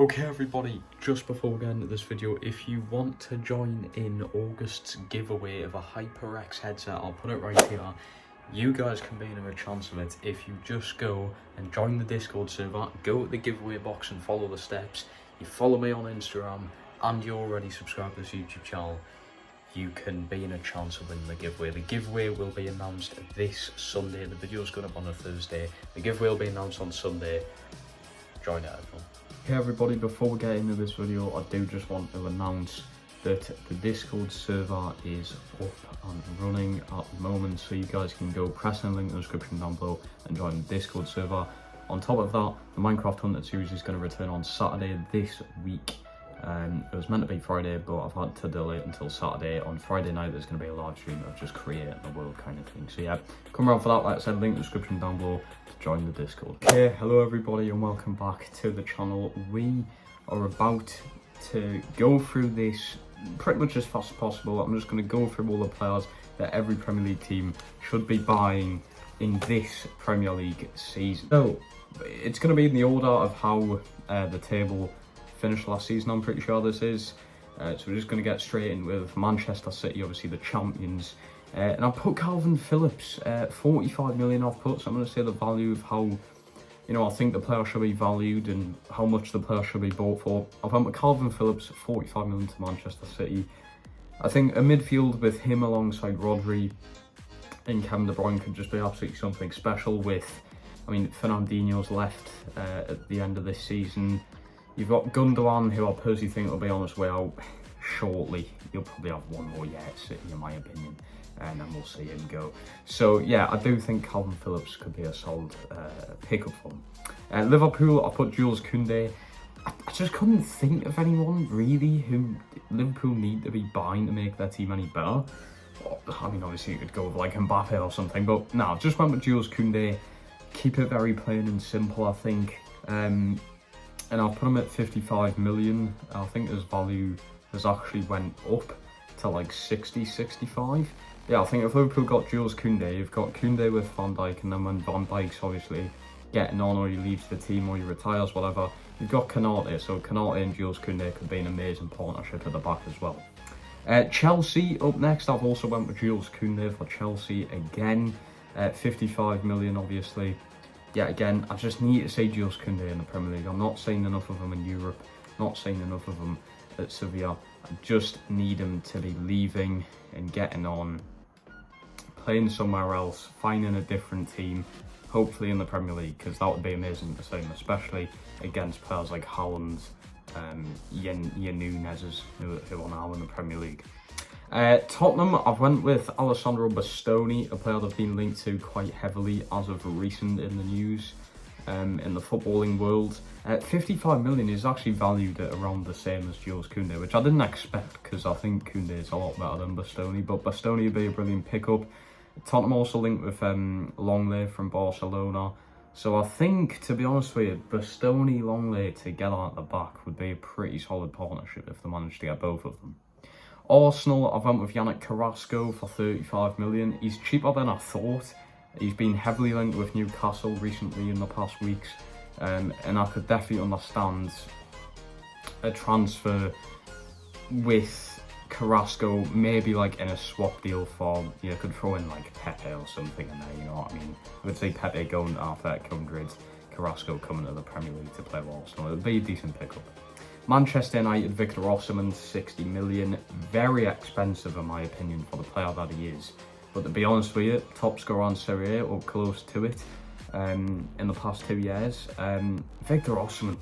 Okay everybody, just before we get into this video, if you want to join in August's giveaway of a HyperX headset, I'll put it right here. You guys can be in a chance of it if you just go and join the Discord server, go to the giveaway box and follow the steps. You follow me on Instagram and you're already subscribed to this YouTube channel, you can be in a chance of winning the giveaway. The giveaway will be announced this Sunday. The video's going up on a Thursday. The giveaway will be announced on Sunday. Join it, everyone. Hey everybody, before we get into this video, I do just want to announce that the Discord server is up and running at the moment, so you guys can go press the link in the description down below and join the Discord server. On top of that, the Minecraft Hunted series is going to return on Saturday this week. It was meant to be Friday, but I've had to delay it until Saturday. On Friday night, there's going to be a live stream of just creating the world kind of thing. So yeah, come around for that. Like I said, link in the description down below to join the Discord. Okay, hello everybody and welcome back to the channel. We are about to go through this pretty much as fast as possible. I'm just going to go through all the players that every Premier League team should be buying in this Premier League season. So it's going to be in the order of how the table finished last season, I'm pretty sure this is. So we're just going to get straight in with Manchester City, obviously the champions. And I put Calvin Phillips, 45 million off put, so I'm going to say the value of how, you know, I think the player should be valued and how much the player should be bought for. I've went with Calvin Phillips, 45 million to Manchester City. I think a midfield with him alongside Rodri and Kevin De Bruyne could just be absolutely something special with, I mean, Fernandinho's left at the end of this season. You've got Gundogan, who I personally think will be on his way out shortly. You'll probably have one more year at City, in my opinion, and then we'll see him go. So yeah, I do think Calvin Phillips could be a solid pickup for him. Liverpool, I put Jules Koundé. I just couldn't think of anyone really who Liverpool need to be buying to make their team any better. I mean, obviously you could go with like Mbappe or something, but no, just went with Jules Koundé. Keep it very plain and simple, I think. And I'll put him at 55 million. I think his value has actually went up to like 60, 65. Yeah, I think if Liverpool got Jules Koundé, you've got Koundé with Van Dijk, and then when Van Dijk's obviously getting on or he leaves the team or he retires, whatever, you've got Konate. So Konate and Jules Koundé could be an amazing partnership at the back as well. Chelsea up next. I've also went with Jules Koundé for Chelsea again. 55 million, obviously. Yeah, again, I just need to say Jules Koundé in the Premier League. I'm not saying enough of him in Europe, not saying enough of him at Sevilla. I just need him to be leaving and getting on, playing somewhere else, finding a different team, hopefully in the Premier League, because that would be amazing to see him, especially against players like Haaland, Nunez's, who are now in the Premier League. Tottenham, I've went with Alessandro Bastoni, a player that's been linked to quite heavily as of recent in the news, in the footballing world. 55 million is actually valued at around the same as Jules Koundé, which I didn't expect because I think Koundé is a lot better than Bastoni, but Bastoni would be a brilliant pickup. Tottenham also linked with Longley from Barcelona. So I think, to be honest with you, Bastoni, Longley together at the back would be a pretty solid partnership if they managed to get both of them. Arsenal, I've went with Yannick Carrasco for 35 million. He's cheaper than I thought. He's been heavily linked with Newcastle recently in the past weeks. And I could definitely understand a transfer with Carrasco, maybe like in a swap deal for, you could throw in like Pepe or something in there, you know what I mean? I would say Pepe going to Atletico Madrid, Carrasco coming to the Premier League to play with Arsenal. It would be a decent pickup. Manchester United, Victor Osimhen, 60 million. Very expensive in my opinion for the player that he is. But to be honest with you, top scorer on Serie A or close to it in the past 2 years. Victor Osimhen,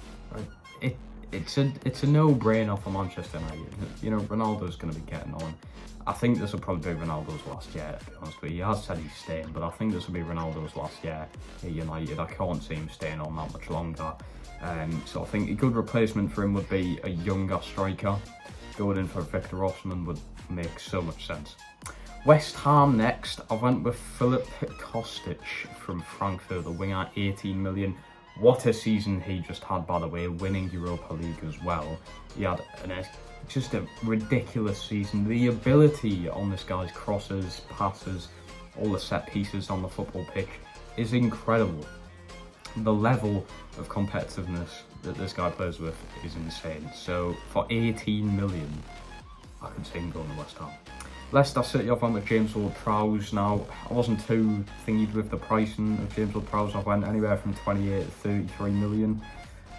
it's a no-brainer for Manchester United. You know, Ronaldo's going to be getting on. I think this will probably be Ronaldo's last year, to be honest with you. He has said he's staying, but I think this will be Ronaldo's last year at United. I can't see him staying on that much longer. So I think a good replacement for him would be a younger striker. Going in for Victor Osimhen would make so much sense. West Ham next. I went with Filip Kostic from Frankfurt, the winger, 18 million. What a season he just had, by the way, winning Europa League as well. He had just a ridiculous season. The ability on this guy's crosses, passes, all the set pieces on the football pitch is incredible. The level of competitiveness that this guy plays with is insane. So for 18 million, I could see him going to West Ham. Leicester City, I've went with James Ward-Prowse. Now, I wasn't too thingied with the pricing of James Ward-Prowse. I went anywhere from 28 to 33 million.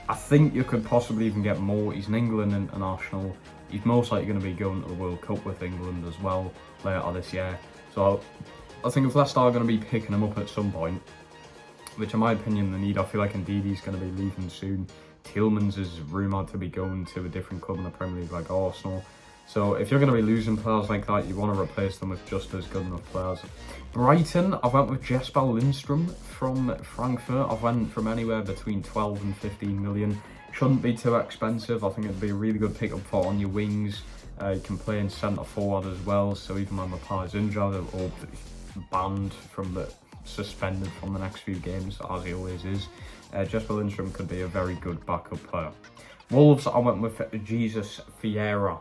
I think you could possibly even get more. He's an England international. He's most likely going to be going to the World Cup with England as well later this year. So I think if Leicester are going to be picking him up at some point, which in my opinion they need, I feel like Ndidi going to be leaving soon. Tielemans is rumoured to be going to a different club in the Premier League like Arsenal. So if you're going to be losing players like that, you want to replace them with just as good enough players. Brighton, I went with Jesper Lindstrom from Frankfurt. I went from anywhere between 12 and 15 million. Shouldn't be too expensive. I think it'd be a really good pickup for on your wings. You can play in centre forward as well. So even when Maupay's injured or banned from the suspended from the next few games, as he always is, Jesper Lindstrom could be a very good backup player. Wolves, I went with Jesus Vieira.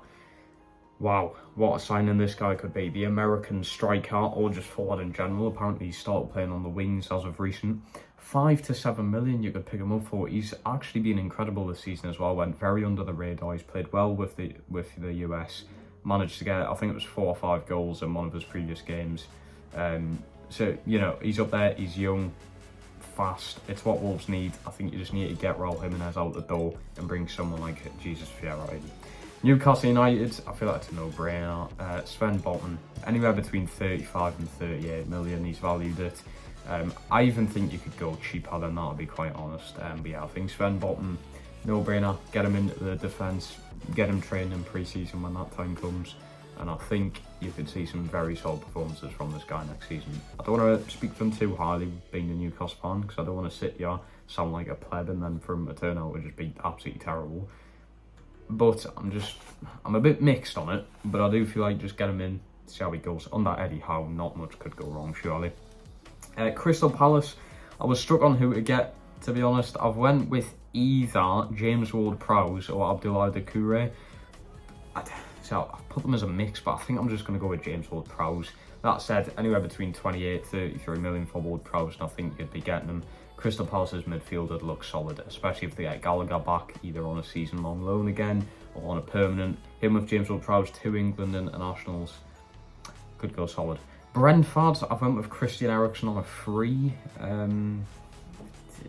Wow, what a signing this guy could be. The American striker, or just forward in general. Apparently he started playing on the wings as of recent. 5 to 7 million you could pick him up for. He's actually been incredible this season as well. Went very under the radar. He's played well with the US. Managed to get, I think it was 4 or 5 goals in one of his previous games. So, you know, he's up there. He's young, fast. It's what Wolves need. I think you just need to get Raul Jimenez out the door and bring someone like Jesus Vieira in. Newcastle United, I feel like it's a no-brainer. Sven Botman, anywhere between 35 and 38 million, he's valued it. I even think you could go cheaper than that, to be quite honest. But yeah, I think Sven Botman, no-brainer. Get him into the defence, get him trained in pre-season when that time comes. And I think you could see some very solid performances from this guy next season. I don't want to speak to him too highly, being a Newcastle fan, because I don't want to sit here, sound like a pleb, and then for him to turn out would just be absolutely terrible. But I'm a bit mixed on it, but I do feel like just get him in, see how he goes. Under Eddie Howe, not much could go wrong, surely. Crystal Palace, I was struck on who to get, to be honest. I've went with either James Ward-Prowse or Abdoulaye Doucouré. So I put them as a mix, but I think I'm just going to go with James Ward-Prowse. That said, anywhere between 28 33 million for Ward-Prowse, and I think you'd be getting him. Crystal Palace's midfield would look solid, especially if they get Gallagher back, either on a season-long loan again or on a permanent. Him with James Ward-Prowse, 2 England internationals, could go solid. Brentford, I went with Christian Eriksen on a free.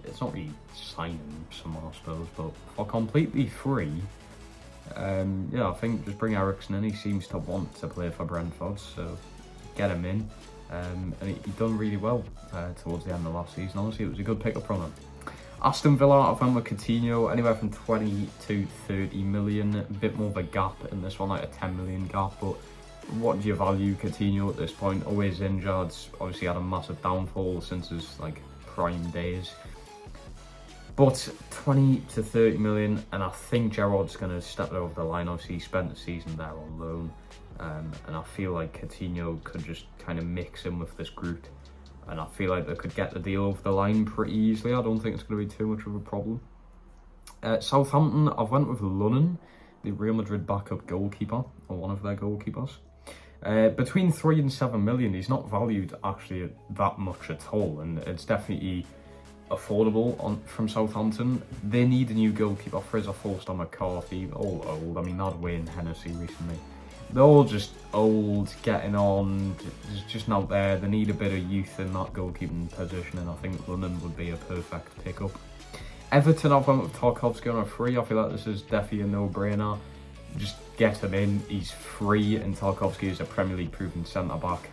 It's not really signing someone, I suppose, but for completely free, yeah, I think just bring Eriksen in. He seems to want to play for Brentford, so get him in. And he done really well towards the end of last season. Honestly, it was a good pickup from him. Aston Villa, I went with Coutinho, anywhere from 20 to 30 million. A bit more of a gap in this one, like a 10 million gap. But what do you value Coutinho at this point? Always injured. Obviously had a massive downfall since his prime days. But 20 to 30 million, and I think Gerrard's going to step it over the line. Obviously, he spent the season there on loan. And I feel like Coutinho could just kind of mix in with this group, and I feel like they could get the deal over the line pretty easily. I don't think it's going to be too much of a problem. Southampton, I've went with Lunnan, the Real Madrid backup goalkeeper, or one of their goalkeepers. Between 3 and 7 million, he's not valued actually that much at all, and it's definitely affordable from Southampton. They need a new goalkeeper. Fraser Forster, McCarthy, all old. I mean, not Wayne Hennessy recently. They're all just old, getting on, just not there. They need a bit of youth in that goalkeeping position, and I think London would be a perfect pickup. Everton, I've went with Tarkowski on a free. I feel like this is definitely a no-brainer. Just get him in. He's free, and Tarkowski is a Premier League proven centre-back.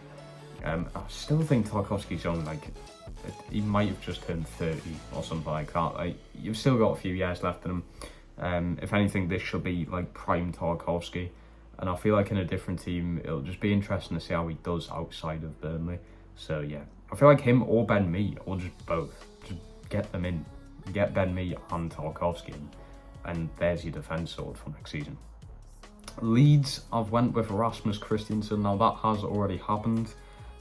I still think Tarkowski's only he might have just turned 30 or something like that. You've still got a few years left in him. If anything, this should be prime Tarkowski. And I feel like in a different team, it'll just be interesting to see how he does outside of Burnley. So yeah, I feel like him or Ben Mee, or just both. Just get them in. Get Ben Mee and Tarkowski in. And there's your defence sword for next season. Leeds, I've went with Rasmus Christensen. Now that has already happened.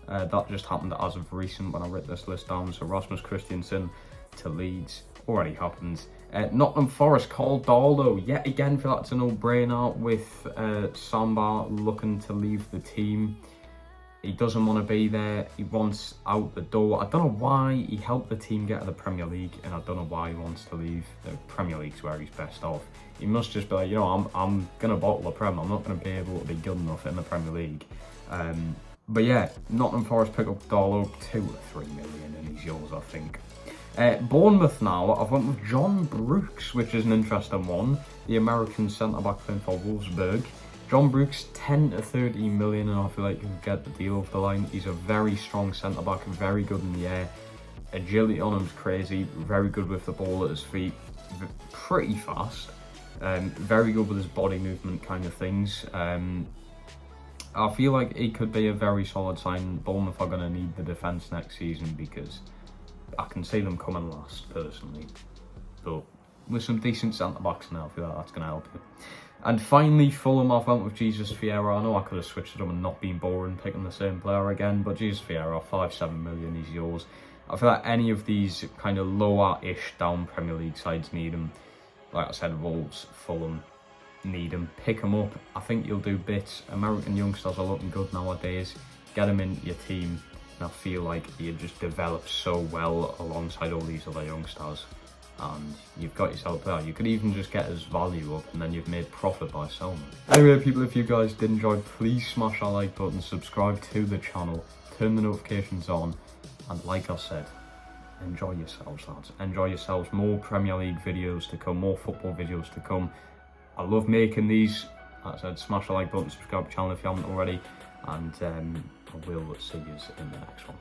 That just happened as of recent when I wrote this list down. So Rasmus Christensen to Leeds already happened. Nottingham Forest, Carl Darlow, yet again, feel like it's a no-brainer with Samba looking to leave the team. He doesn't want to be there. He wants out the door. I don't know why he helped the team get to the Premier League, and I don't know why he wants to leave. The Premier League's where he's best off. He must just be like, you know, I'm going to bottle the Prem. I'm not going to be able to be good enough in the Premier League. But yeah, Nottingham Forest pick up Darlow, 2 or 3 million, and he's yours, I think. Bournemouth now, I've went with John Brooks, which is an interesting one. The American centre-back playing for Wolfsburg. John Brooks, 10 to 30 million, and I feel like you can get the deal off the line. He's a very strong centre-back, very good in the air. Agility on him's crazy, very good with the ball at his feet, pretty fast. Very good with his body movement kind of things. I feel like he could be a very solid sign. Bournemouth are going to need the defence next season because I can see them coming last, personally. But with some decent centre-backs now, I feel like that's going to help you. And finally, Fulham, I've went with Jesus Vieira. I know I could have switched to them and not been boring picking the same player again, but Jesus Vieira, 5-7 million, he's yours. I feel like any of these kind of lower-ish down Premier League sides need him. Like I said, Wolves, Fulham, need him. Pick him up. I think you'll do bits. American youngsters are looking good nowadays. Get him into your team, and I feel like you just develop so well alongside all these other youngsters. And you've got yourself there. You could even just get his value up, and then you've made profit by selling it. Anyway, people, if you guys did enjoy, please smash that like button, subscribe to the channel, turn the notifications on, and like I said, enjoy yourselves, lads. Enjoy yourselves. More Premier League videos to come, more football videos to come. I love making these. Like I said, smash the like button, subscribe to the channel if you haven't already, and I will see you in the next one.